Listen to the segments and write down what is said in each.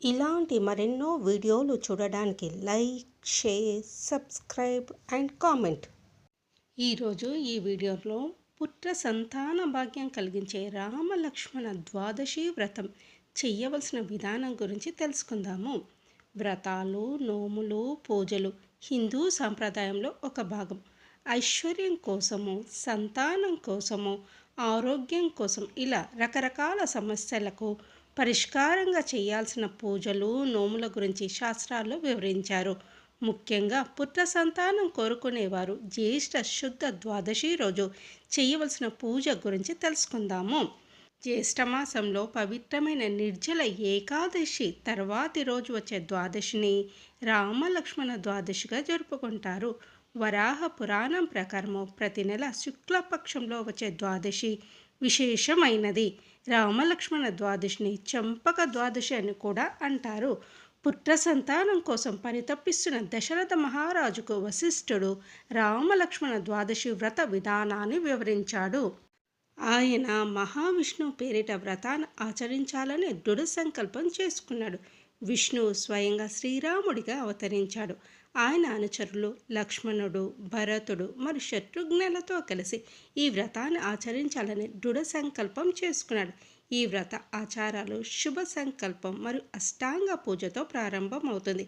ఇలాంటి మరెన్నో వీడియోలు చూడడానికి like, share, subscribe and comment. ఈరోజు ఈ వీడియోలో పుత్ర సంతాన భాగ్యం కలిగించే రామలక్ష్మణ ద్వాదశి వ్రతం చెయ్యవలసిన విధానం గురించి తెలుసుకుందాము. వ్రతాలు, నోములు, పూజలు హిందూ సాంప్రదాయంలో ఒక భాగం. ఐశ్వర్యం కోసము, సంతానం కోసము, ఆరోగ్యం కోసం ఇలా రకరకాల సమస్యలకు పరిష్కారంగా చేయాల్సిన పూజలు, నోముల గురించి శాస్త్రాల్లో వివరించారు. ముఖ్యంగా పుత్ర సంతానం కోరుకునేవారు జ్యేష్ఠ శుద్ధ ద్వాదశి రోజు చేయవలసిన పూజ గురించి తెలుసుకుందాము. జ్యేష్ఠమాసంలో పవిత్రమైన నిర్జల ఏకాదశి తర్వాతి రోజు వచ్చే ద్వాదశిని రామలక్ష్మణ ద్వాదశిగా జరుపుకుంటారు. వరాహ పురాణం ప్రకారము ప్రతి నెల శుక్లపక్షంలో వచ్చే ద్వాదశి విశేషమైనది. రామలక్ష్మణ ద్వాదశిని చంపక ద్వాదశి అని కూడా అంటారు. పుత్ర సంతానం కోసం పరితపిస్తున్న దశరథ మహారాజుకు వశిష్ఠుడు రామలక్ష్మణ ద్వాదశి వ్రత విధానాన్ని వివరించాడు. ఆయన మహావిష్ణువు పేరిట వ్రతాన్ని ఆచరించాలని దృఢ సంకల్పం చేసుకున్నాడు. విష్ణువు స్వయంగా శ్రీరాముడిగా అవతరించాడు. ఆయన అనుచరులు లక్ష్మణుడు, భరతుడు మరియు శత్రుఘ్నులతో కలిసి ఈ వ్రతాన్ని ఆచరించాలని దృఢ సంకల్పం చేసుకున్నాడు. ఈ వ్రత ఆచారాలు శుభ సంకల్పం మరియు అష్టాంగ పూజతో ప్రారంభమవుతుంది.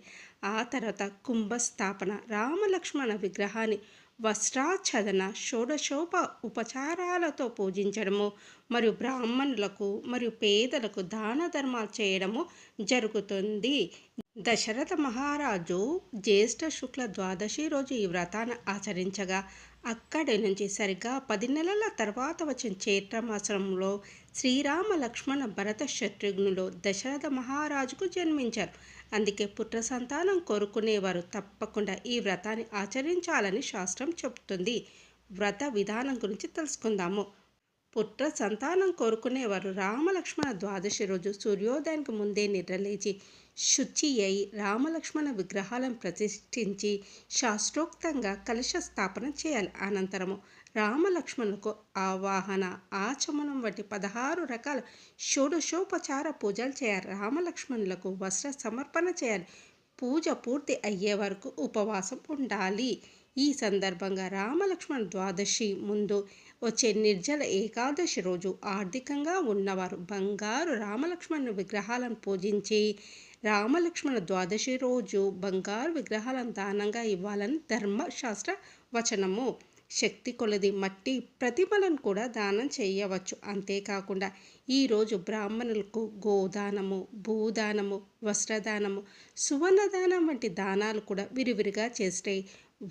ఆ తర్వాత కుంభస్థాపన, రామలక్ష్మణ విగ్రహాన్ని వస్త్రాచ్ఛదన, షోడశోప ఉపచారాలతో పూజించడము మరియు బ్రాహ్మణులకు మరియు పేదలకు దాన ధర్మాలు చేయడము జరుగుతుంది. దశరథ మహారాజు జ్యేష్ఠ శుక్ల ద్వాదశి రోజు ఈ వ్రతాన్ని ఆచరించగా అక్కడి నుంచి సరిగ్గా 10 నెలల తర్వాత వచ్చిన చైత్రమాసంలో శ్రీరామ, లక్ష్మణ, భరత, శత్రుఘ్నులు దశరథ మహారాజుకు జన్మించారు. అందుకే పుత్ర సంతానం కోరుకునేవారు తప్పకుండా ఈ వ్రతాన్ని ఆచరించాలని శాస్త్రం చెబుతుంది. వ్రత విధానం గురించి తెలుసుకుందాము. పుత్ర సంతానం కోరుకునేవారు రామలక్ష్మణ ద్వాదశి రోజు సూర్యోదయానికి ముందే నిద్రలేచి శుచి అయి రామలక్ష్మణ విగ్రహాలను ప్రతిష్ఠించి శాస్త్రోక్తంగా కలశ స్థాపన చేయాలి. అనంతరము రామలక్ష్మణులకు ఆవాహన, ఆచమనం వంటి 16 రకాల షోడశోపచార పూజలు చేయాలి. రామలక్ష్మణులకు వస్త్ర సమర్పణ చేయాలి. పూజ పూర్తి అయ్యే వరకు ఉపవాసం ఉండాలి. ఈ సందర్భంగా రామలక్ష్మణ ద్వాదశి ముందు వచ్చే నిర్జల ఏకాదశి రోజు ఆర్థికంగా ఉన్నవారు బంగారు రామలక్ష్మణ విగ్రహాలను పూజించి రామలక్ష్మణ ద్వాదశి రోజు బంగారు విగ్రహాలను దానంగా ఇవ్వాలని ధర్మశాస్త్ర వచనము. శక్తి కొలది మట్టి ప్రతిమలను కూడా దానం చేయవచ్చు. అంతేకాకుండా ఈరోజు బ్రాహ్మణులకు గోదానము, భూదానము, వస్త్రదానము, సువర్ణదానం వంటి దానాలు కూడా విరివిరిగా చేస్తే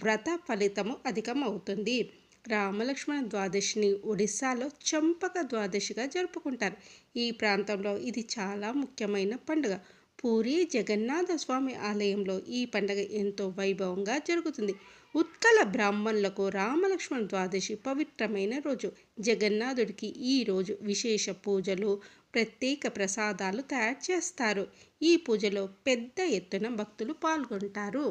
వ్రత ఫలితము అధికమవుతుంది. రామలక్ష్మణ ద్వాదశిని ఒడిస్సాలో చంపక ద్వాదశిగా జరుపుకుంటారు. ఈ ప్రాంతంలో ఇది చాలా ముఖ్యమైన పండుగ. పూరి జగన్నాథ స్వామి ఆలయంలో ఈ పండుగ ఎంతో వైభవంగా జరుగుతుంది. ఉత్కల బ్రాహ్మణులకు రామలక్ష్మణ ద్వాదశి పవిత్రమైన రోజు. జగన్నాథుడికి ఈ రోజు విశేష పూజలు, ప్రత్యేక ప్రసాదాలు తయారు చేస్తారు. ఈ పూజలో పెద్ద ఎత్తున భక్తులు పాల్గొంటారు.